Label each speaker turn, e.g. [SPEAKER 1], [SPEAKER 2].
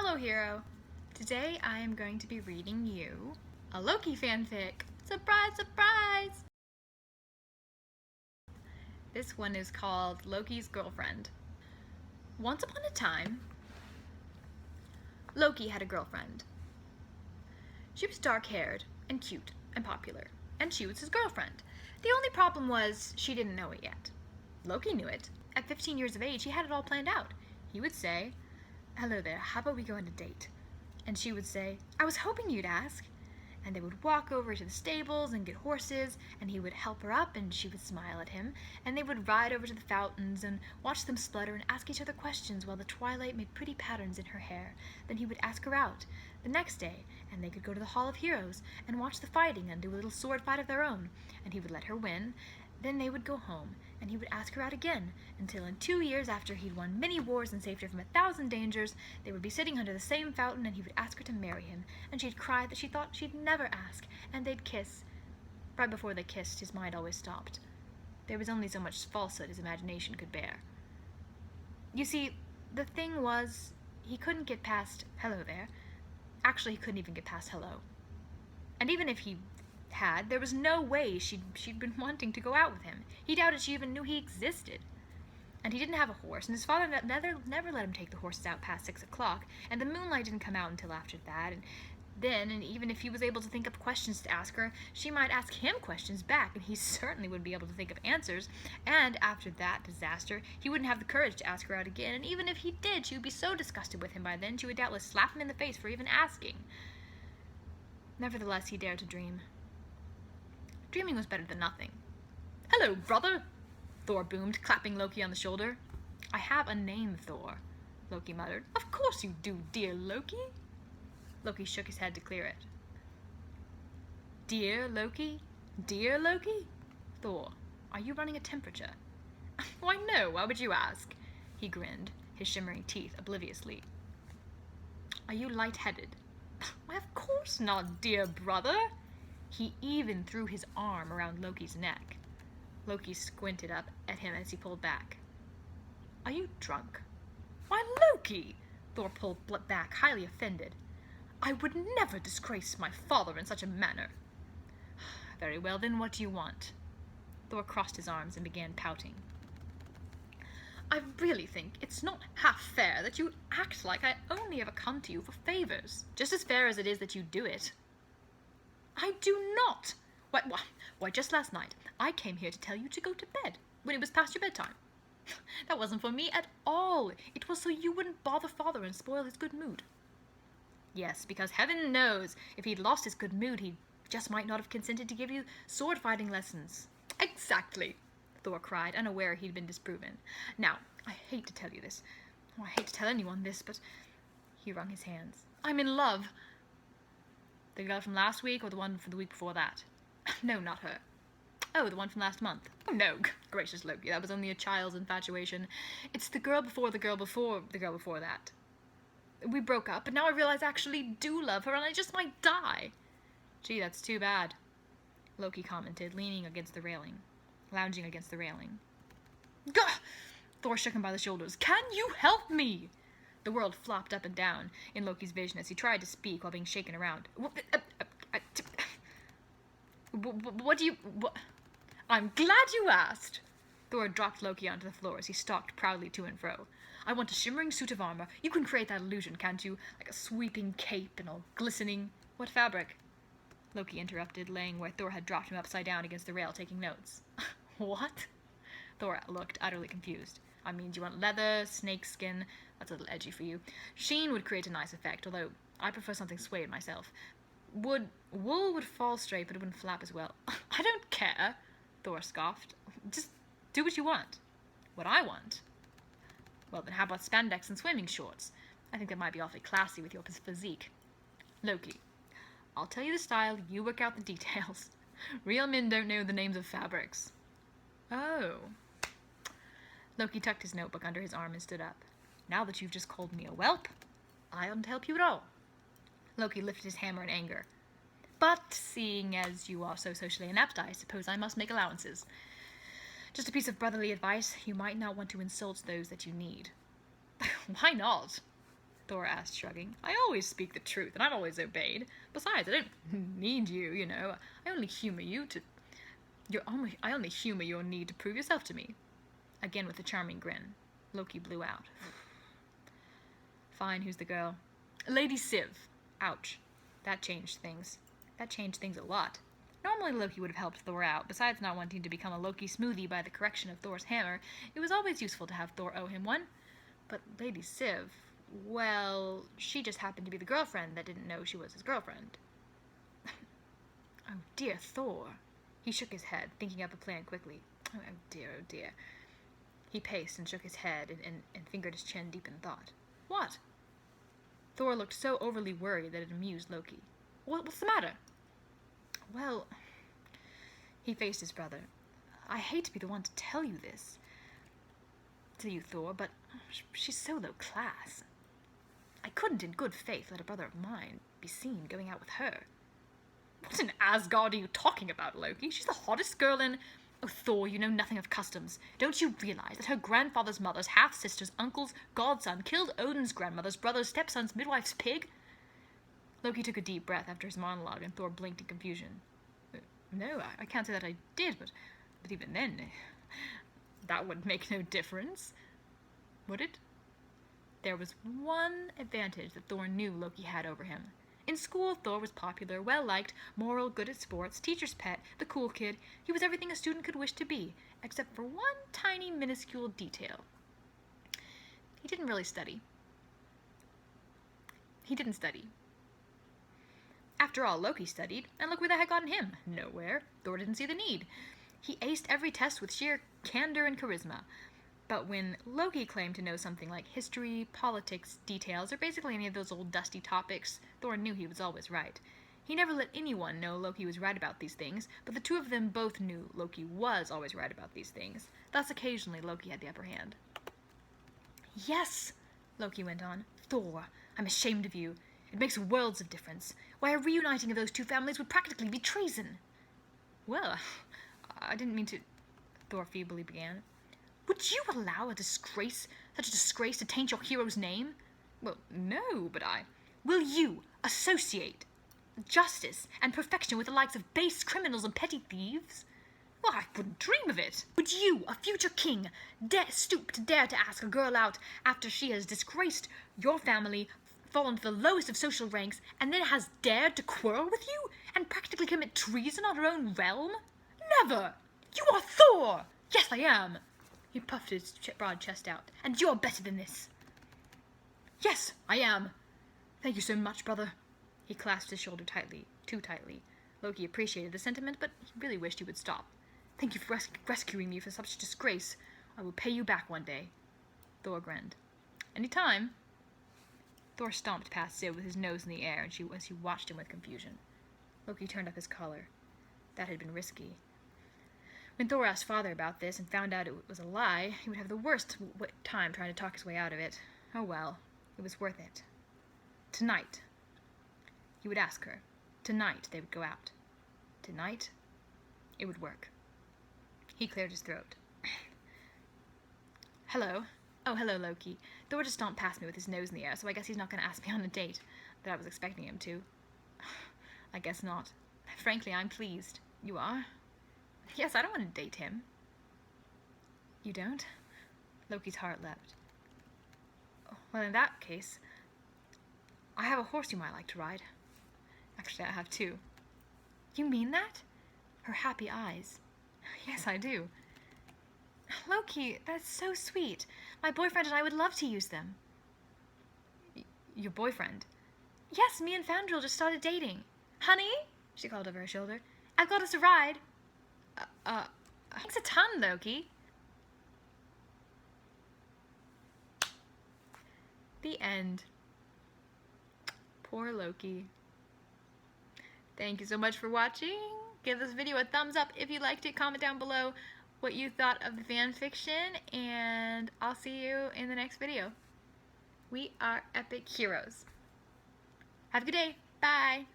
[SPEAKER 1] Hello, hero. Today I am going to be reading you a Loki fanfic. Surprise, surprise! This one is called Loki's Girlfriend. Once upon a time, Loki had a girlfriend. She was dark-haired and cute and popular, and she was his girlfriend. The only problem was she didn't know it yet. Loki knew it. At 15 years of age, he had it all planned out. He would say, "Hello there, how about we go on a date?" And she would say, "I was hoping you'd ask." And they would walk over to the stables and get horses, and he would help her up and she would smile at him, and they would ride over to the fountains and watch them splutter and ask each other questions while the twilight made pretty patterns in her hair. Then he would ask her out the next day, and they could go to the Hall of Heroes and watch the fighting and do a little sword fight of their own, and he would let her win. Then they would go home, and he would ask her out again, until in 2 years after he'd won many wars and saved her from 1,000 dangers, they would be sitting under the same fountain, and he would ask her to marry him, and she'd cry that she thought she'd never ask, and they'd kiss. Right before they kissed, his mind always stopped. There was only so much falsehood his imagination could bear. You see, the thing was, he couldn't get past "hello there." Actually, he couldn't even get past "hello." And even if he had, there was no way she'd been wanting to go out with him. He doubted she even knew he existed. And he didn't have a horse, and his father never let him take the horses out past 6 o'clock, and the moonlight didn't come out until after that, and even if he was able to think up questions to ask her, she might ask him questions back, and he certainly wouldn't be able to think of answers, and after that disaster, he wouldn't have the courage to ask her out again, and even if he did, she would be so disgusted with him by then, she would doubtless slap him in the face for even asking. Nevertheless, he dared to dream. Dreaming was better than nothing. "Hello, brother," Thor boomed, clapping Loki on the shoulder. "I have a name, Thor," Loki muttered. "Of course you do, dear Loki." Loki shook his head to clear it. "Dear Loki? Dear Loki? Thor, are you running a temperature?" "Why no, why would you ask?" He grinned, his shimmering teeth obliviously. "Are you lightheaded?" "Why, of course not, dear brother." He even threw his arm around Loki's neck. Loki squinted up at him as he pulled back. "Are you drunk?" "Why, Loki!" Thor pulled back, highly offended. "I would never disgrace my father in such a manner." "Very well, then what do you want?" Thor crossed his arms and began pouting. "I really think it's not half fair that you act like I only ever come to you for favors. Just as fair as it is that you do it." "I do not! Why, just last night, I came here to tell you to go to bed when it was past your bedtime. That wasn't for me at all. It was so you wouldn't bother father and spoil his good mood." "Yes, because heaven knows, if he'd lost his good mood, he just might not have consented to give you sword-fighting lessons." "Exactly," Thor cried, unaware he'd been disproven. "Now, I hate to tell you this. I hate to tell anyone this, but..." He wrung his hands. "I'm in love." "The girl from last week or the one from the week before that?" "No, not her." "Oh, the one from last month?" "Oh, no, gracious Loki, that was only a child's infatuation. It's the girl before the girl before the girl before that. We broke up, but now I realize I actually do love her and I just might die." "Gee, that's too bad," Loki commented, lounging against the railing. "Gah!" Thor shook him by the shoulders. "Can you help me?" The world flopped up and down in Loki's vision as he tried to speak while being shaken around. What do you... "I'm glad you asked." Thor dropped Loki onto the floor as he stalked proudly to and fro. "I want a shimmering suit of armor. You can create that illusion, can't you? Like a sweeping cape and all glistening..." "What fabric?" Loki interrupted, laying where Thor had dropped him upside down against the rail, taking notes. "What?" Thor looked utterly confused. "I mean, do you want leather, snakeskin? That's a little edgy for you. Sheen would create a nice effect, although I prefer something suede myself. Wool would fall straight, but it wouldn't flap as well." "I don't care," Thor scoffed. "Just do what you want." "What I want?" "Well, then how about spandex and swimming shorts? I think that might be awfully classy with your physique." "Loki, I'll tell you the style, you work out the details. Real men don't know the names of fabrics." "Oh." Loki tucked his notebook under his arm and stood up. "Now that you've just called me a whelp, I oughtn't to help you at all." Loki lifted his hammer in anger. "But seeing as you are so socially inept, I suppose I must make allowances. Just a piece of brotherly advice, you might not want to insult those that you need." "Why not?" Thor asked, shrugging. I always speak the truth, and I'm always obeyed. Besides, I don't need you, you know. I only humor you to... I only humor your need to prove yourself to me. Again with a charming grin. Loki blew out. Fine, who's the girl? Lady Civ. Ouch. That changed things. That changed things a lot. Normally Loki would have helped Thor out. Besides not wanting to become a Loki smoothie by the correction of Thor's hammer, it was always useful to have Thor owe him one. But Lady Civ, well, she just happened to be the girlfriend that didn't know she was his girlfriend. Oh dear, Thor. He shook his head, thinking up a plan quickly. Oh dear, oh dear. He paced and shook his head and fingered his chin deep in thought. What? Thor looked so overly worried that it amused Loki. What's the matter? Well, he faced his brother. I hate to be the one to tell you this, to you, Thor, but she's so low class. I couldn't in good faith let a brother of mine be seen going out with her. What in Asgard are you talking about, Loki? She's the hottest girl in... Oh, Thor, you know nothing of customs. Don't you realize that her grandfather's mother's half-sister's uncle's godson killed Odin's grandmother's brother's stepson's midwife's pig? Loki took a deep breath after his monologue, and Thor blinked in confusion. No, I can't say that I did, but even then, that would make no difference. Would it? There was one advantage that Thor knew Loki had over him. In school, Thor was popular, well-liked, moral, good at sports, teacher's pet, the cool kid. He was everything a student could wish to be, except for one tiny, minuscule detail. He didn't really study. He didn't study. After all, Loki studied, and look where that had gotten him. Nowhere. Thor didn't see the need. He aced every test with sheer candor and charisma. But when Loki claimed to know something like history, politics, details, or basically any of those old dusty topics, Thor knew he was always right. He never let anyone know Loki was right about these things, but the two of them both knew Loki was always right about these things. Thus, occasionally, Loki had the upper hand. Yes, Loki went on. Thor, I'm ashamed of you. It makes worlds of difference. Why, a reuniting of those two families would practically be treason. Well, I didn't mean to... Thor feebly began. Would you allow such a disgrace to taint your hero's name? Well, no, but I... Will you associate justice and perfection with the likes of base criminals and petty thieves? Well, I wouldn't dream of it. Would you, a future king, stoop to dare to ask a girl out after she has disgraced your family, fallen to the lowest of social ranks, and then has dared to quarrel with you and practically commit treason on her own realm? Never! You are Thor! Yes, I am. He puffed his broad chest out. And you're better than this. Yes, I am. Thank you so much, brother. He clasped his shoulder tightly, too tightly. Loki appreciated the sentiment, but he really wished he would stop. Thank you for rescuing me from such disgrace. I will pay you back one day. Thor grinned. Any time. Thor stomped past Civ with his nose in the air, and she watched him with confusion. Loki turned up his collar. That had been risky. When Thor asked Father about this and found out it was a lie, he would have the worst time trying to talk his way out of it. Oh well, it was worth it. Tonight, he would ask her. Tonight, they would go out. Tonight, it would work. He cleared his throat. Hello. Oh, hello, Loki. Thor just stomped past me with his nose in the air, so I guess he's not going to ask me on a date that I was expecting him to. I guess not. Frankly, I'm pleased. You are? Yes, I don't want to date him. You don't? Loki's heart leapt. Well, in that case, I have a horse you might like to ride. Actually, I have two. You mean that? Her happy eyes. Yes, I do. Loki, that's so sweet. My boyfriend and I would love to use them. Your boyfriend? Yes, me and Fandral just started dating. Honey, she called over her shoulder, I've got us a ride. Thanks a ton, Loki. The end. Poor Loki. Thank you so much for watching. Give this video a thumbs up if you liked it. Comment down below what you thought of the fan fiction, and I'll see you in the next video. We are epic heroes. Have a good day. Bye.